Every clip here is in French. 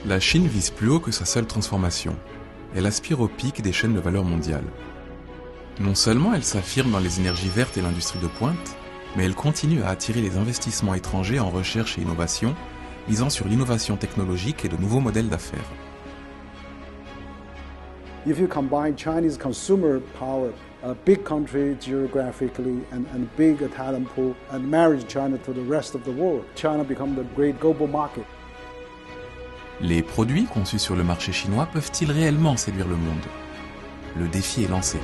La Chine vise plus haut que sa seule transformation. Elle aspire au pic des chaînes de valeur mondiale. Non seulement elle s'affirme dans les énergies vertes et l'industrie de pointe, mais elle continue à attirer les investissements étrangers en recherche et innovation, misant sur l'innovation technologique et de nouveaux modèles d'affaires. If you combine Chinese consumer power, a big country geographically and big talent pool, and marry China to the rest of the world, China becomes the great global market. Les produits conçus sur le marché chinois peuvent-ils réellement séduire le monde? Le défi est lancé.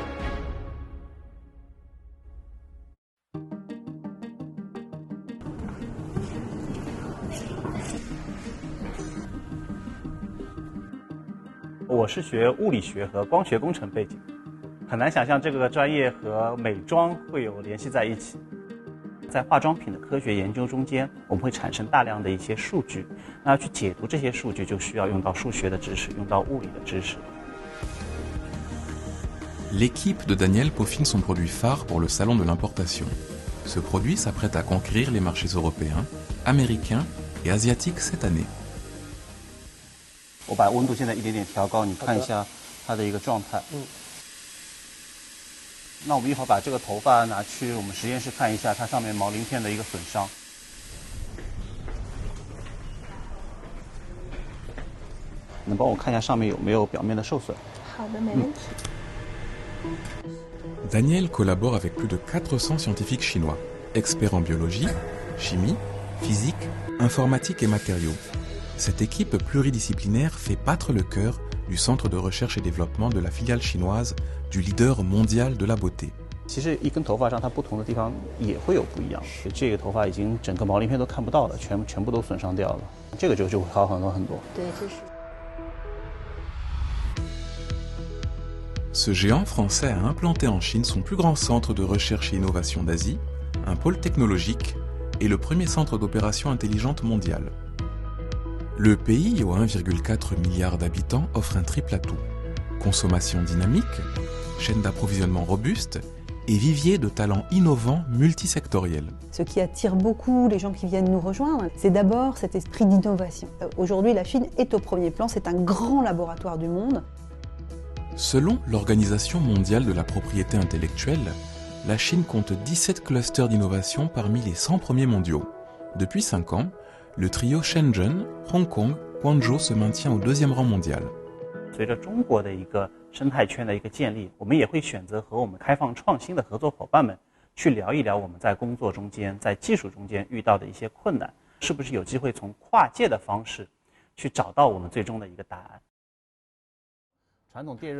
Je是学物理学和光学工程背景，很难想象这个专业和美妆会有联系在一起。在化妆品的科学研究中间，我们会产生大量的一些数据，那去解读这些数据就需要用到数学的知识，用到物理的知识。L'équipe de Daniel peaufine son produit phare pour le salon de l'importation. Ce produit s'apprête à conquérir les marchés européens, américains et asiatiques cette année. 我把温度现在一点点调高，你看一下它的一个状态。那我们一会儿把这个头发拿去我们实验室看一下，它上面毛鳞片的一个损伤。能帮我看一下上面有没有表面的受损？好的，没问题。Daniel collabore avec plus de 400 scientifiques chinois, experts en biologie, chimie, physique, informatique et matériaux. Cette équipe pluridisciplinaire fait battre le cœur du Centre de recherche et développement de la filiale chinoise du leader mondial de la beauté. 其实一根头发上它不同的地方也会有不一样。这个头发已经整个毛鳞片都看不到了，全部都损伤掉了。这个就会好很多很多。对，这是。Ce géant français a implanté en Chine son plus grand centre de recherche et innovation d'Asie, un pôle technologique et le premier centre d'opération intelligente mondial. Le pays, aux 1,4 milliard d'habitants, offre un triple atout. Consommation dynamique, chaîne d'approvisionnement robuste et vivier de talents innovants multisectoriels. Ce qui attire beaucoup les gens qui viennent nous rejoindre, c'est d'abord cet esprit d'innovation. Aujourd'hui, la Chine est au premier plan, c'est un grand laboratoire du monde. Selon l'Organisation mondiale de la propriété intellectuelle, la Chine compte 17 clusters d'innovation parmi les 100 premiers mondiaux. Depuis 5 ans, le trio Shenzhen, Hong Kong, Guangzhou se maintient au 2e rang mondial. 随着中国的一个生态圈的一个建立，我们也会选择和我们开放创新的合作伙伴们去聊一聊我们在工作中间、在技术中间遇到的一些困难，是不是有机会从跨界的方式去找到我们最终的一个答案。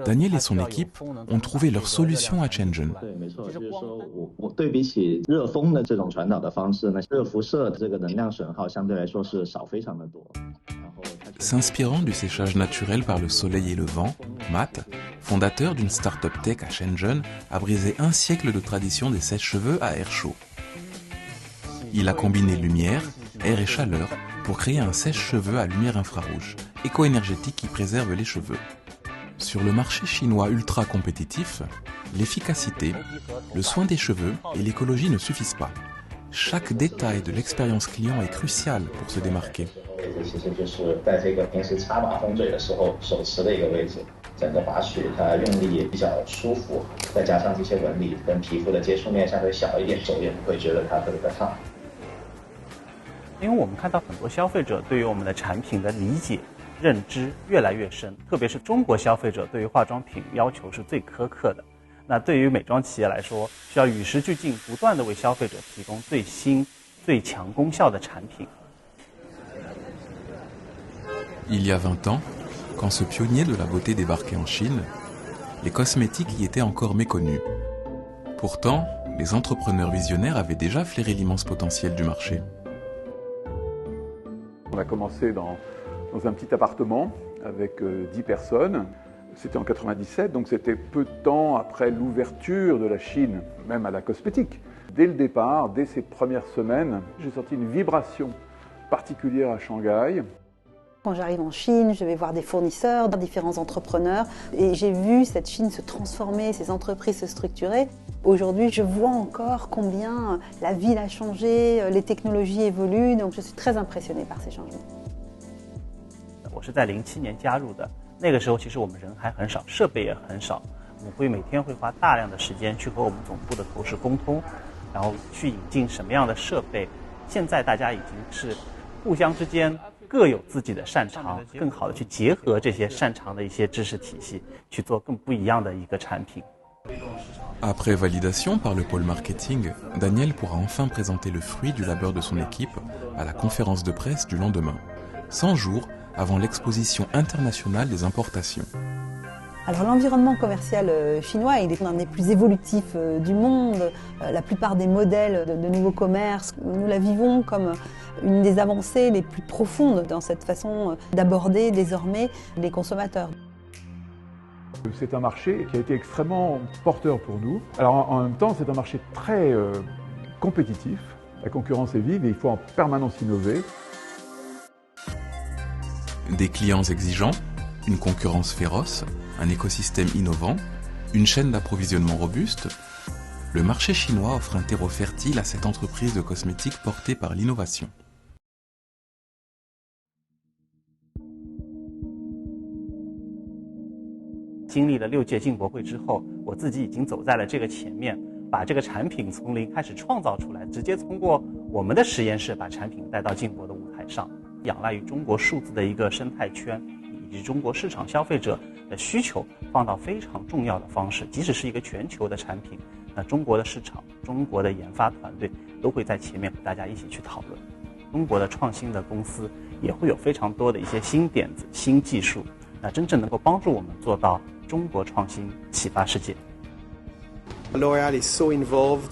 Daniel et son équipe ont trouvé leur solution à Shenzhen. 对，没错，就是说我对比起热风的这种传导的方式呢，热辐射的这个能量损耗相对来说是少非常的多。 S'inspirant du séchage naturel par le soleil et le vent, Matt, fondateur d'une start-up tech à Shenzhen, a brisé un siècle de tradition des sèche-cheveux à air chaud. Il a combiné lumière, air et chaleur pour créer un sèche-cheveux à lumière infrarouge, éco-énergétique qui préserve les cheveux. Sur le marché chinois ultra compétitif, l'efficacité, le soin des cheveux et l'écologie ne suffisent pas. Chaque détail de l'expérience client est crucial pour se démarquer. 其实就是在这个平时插马桶嘴的时候手持的一个位置，整个把取它用力也比较舒服，再加上这些纹理跟皮肤的接触面相对小一点，手也不会觉得它特别的烫。因为我们看到很多消费者对于我们的产品的理解、认知越来越深，特别是中国消费者对于化妆品要求是最苛刻的。那对于美妆企业来说，需要与时俱进，不断地为消费者提供最新、最强功效的产品。 Il y a 20 ans, quand ce pionnier de la beauté débarquait en Chine, les cosmétiques y étaient encore méconnus. Pourtant, les entrepreneurs visionnaires avaient déjà flairé l'immense potentiel du marché. On a commencé dans un petit appartement avec 10 personnes. C'était en 97, donc c'était peu de temps après l'ouverture de la Chine, même à la cosmétique. Dès le départ, dès ces premières semaines, j'ai senti une vibration particulière à Shanghai. Quand j'arrive en Chine, je vais voir des fournisseurs, différents entrepreneurs, et j'ai vu cette Chine se transformer, ces entreprises se structurer. Aujourd'hui, je vois encore combien la ville a changé, les technologies évoluent, donc je suis très impressionnée par ces changements. 我是在07年加入的，那个时候其实我们人还很少，设备也很少，我们会每天会花大量的时间去和我们总部的同事沟通，然后去引进什么样的设备。现在大家已经是互相之间各有自己的擅长，更好的去结合这些擅长的一些知识体系，去做更不一样的一个产品。Après validation par le pôle marketing, Daniel pourra enfin présenter le fruit du labeur de son équipe à la conférence de presse du lendemain, 100 jours avant l'exposition internationale des importations. Alors l'environnement commercial chinois, il est l'un des plus évolutifs du monde. La plupart des modèles de nouveaux commerces, nous la vivons comme une des avancées les plus profondes dans cette façon d'aborder désormais les consommateurs. C'est un marché qui a été extrêmement porteur pour nous. Alors en même temps, c'est un marché très compétitif. La concurrence est vive et il faut en permanence innover. Des clients exigeants, une concurrence féroce, un écosystème innovant, une chaîne d'approvisionnement robuste, le marché chinois offre un terreau fertile à cette entreprise de cosmétiques portée par l'innovation. 经历了6届进博会之后，我自己已经走在了这个前面，把这个产品从零开始创造出来，直接通过我们的实验室把产品带到进博的舞台上。仰赖于中国数字的一个生态圈，以及中国市场消费者的需求放到非常重要的方式，即使是一个全球的产品，那中国的市场、中国的研发团队都会在前面和大家一起去讨论。中国的创新的公司也会有非常多的一些新点子、新技术，那真正能够帮助我们做到中国创新启发世界。L'Oréal is so involved.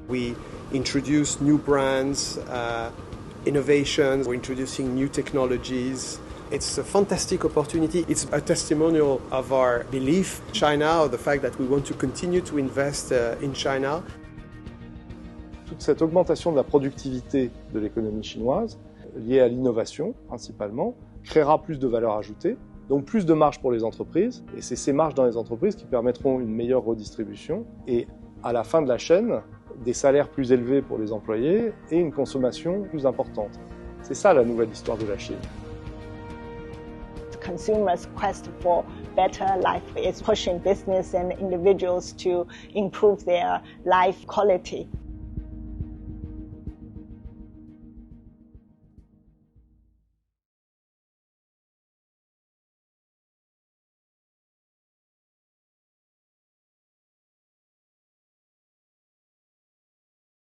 We introduce new brands, innovations. We're introducing new technologies. It's a fantastic opportunity. It's a testimonial of our belief in China, of the fact that we want to continue to invest in China. Toute cette augmentation de la productivité de l'économie chinoise, liée à l'innovation principalement, créera plus de valeur ajoutée, donc plus de marge pour les entreprises, et c'est ces marges dans les entreprises qui permettront une meilleure redistribution, et à la fin de la chaîne, des salaires plus élevés pour les employés et une consommation plus importante. C'est ça la nouvelle histoire de la Chine. Consumers' quest for better life is pushing business and individuals to improve their life quality.